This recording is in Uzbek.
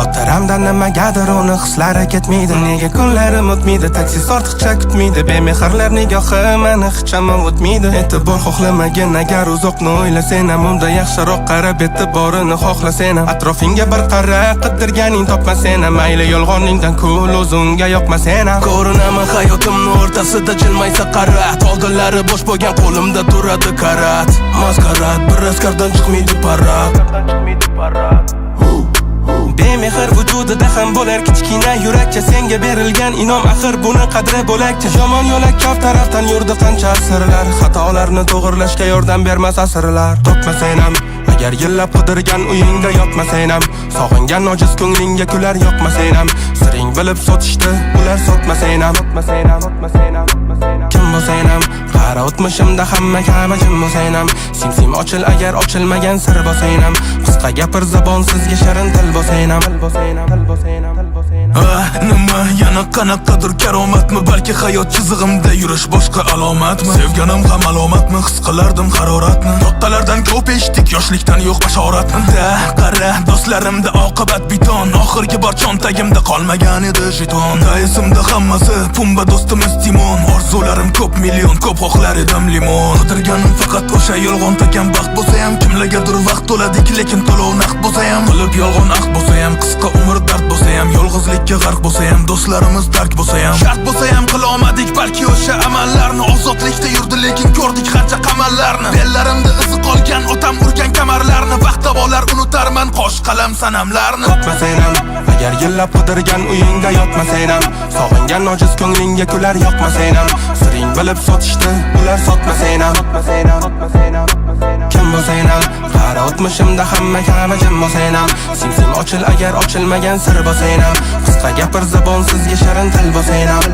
Xotiramdan nimagadir uni hislari ketmaydi. Nega kunlarim o'tmaydi, taksi ortiqcha kutmaydi. Bemehrlar nigohi meni hicham o'tmaydi. E'tibor xohlamagan agar uzoqni o'ylasang ham, unda yaxshiroq qarab e'tiborini xohlasang ham. Atrofingga bir qara, qidirganing topmasang ham. Mayli yolg'oningdan kul, o'zingga yoqmasang ham. Ko'rinaman hayotimning o'rtasida jilmaysa qarat. Oldinlari bosh bo'lgan qo'limda turadi karat. Maskarat, bir askardan chiqmaydi parad. Bemehr vujudida ham bo'lar kichkina yurakcha, senga berilgan inom axir buni qadri bo'lakcha. Yomon yo'lak ko'p tarafdan yurdi qancha asrlar, xatolarni to'g'rilashga yordam bermas asrlar. Topmasang ham agar yillab qidirgan uyingda yotmasang ham, sog'ingan ojiz ko'nglingga kular yoqmasang ham, siring bilib sotishdi ular sotmasang ham. Kim bo'lsang ham qara o'tmishimda hamma kabi jim bo'lsang ham, sim ochil agar ochilmagan sir bo'lsang ham, qisqa gapir zabonsizga shirin til bo'lsang ham. Nima yana qanaqadir karomatmi, balki hayot chizig'imda yurish boshqa alomatmi? Sevganim ham alomatmi, his qilardim haroratni. Tottalardan ko'p eshitdik, yoshlikdan yo'q bashoratni. Qara do'stlarimda oqibat biton, oxirgi bor cho'ntagimda qolmagan edi jeton. Esimda hammasi pumba do'stimiz Timon, orzularim ko'p million, ko'p xohlar edim limon. Qidirganim faqat o'sha yolg'on takan baxt bo'lsa ham, kimlargadir vaqt to'ladik lekin to'lov naqd bo'lsa ham, qilib yolg'on aqd bo'lsa ham, qisqa umr dard bo'lsa ham, yolg'izlikka g'arq bo'lsa ham, do'stlarimiz tark bo'lsa ham, shart bo'lsa ham qilolmadik balki o'sha amallarni. Ozodlikda yurdi lekin ko'rdik qancha qamallarni. Bellarimda izi qolgan otam urgan kamarlarni, vaqtavolar unutarman qo'sh qalam sanamlarni. Topmasang ham agar yillab qidirgan uyingda yotmasang ham, sog'ingan ojiz ko'nglingga kular yoqmasang ham, siring bilib sotishdi ular sotmasang ham. Kim bo'lsang ham qara o'tmishimda hamma kabi jim bo'lsang ham, sim ochil agar ochilmagan sir bo'lsang ham, qisqa gapir zabonsizga shirin til bo'lsang ham.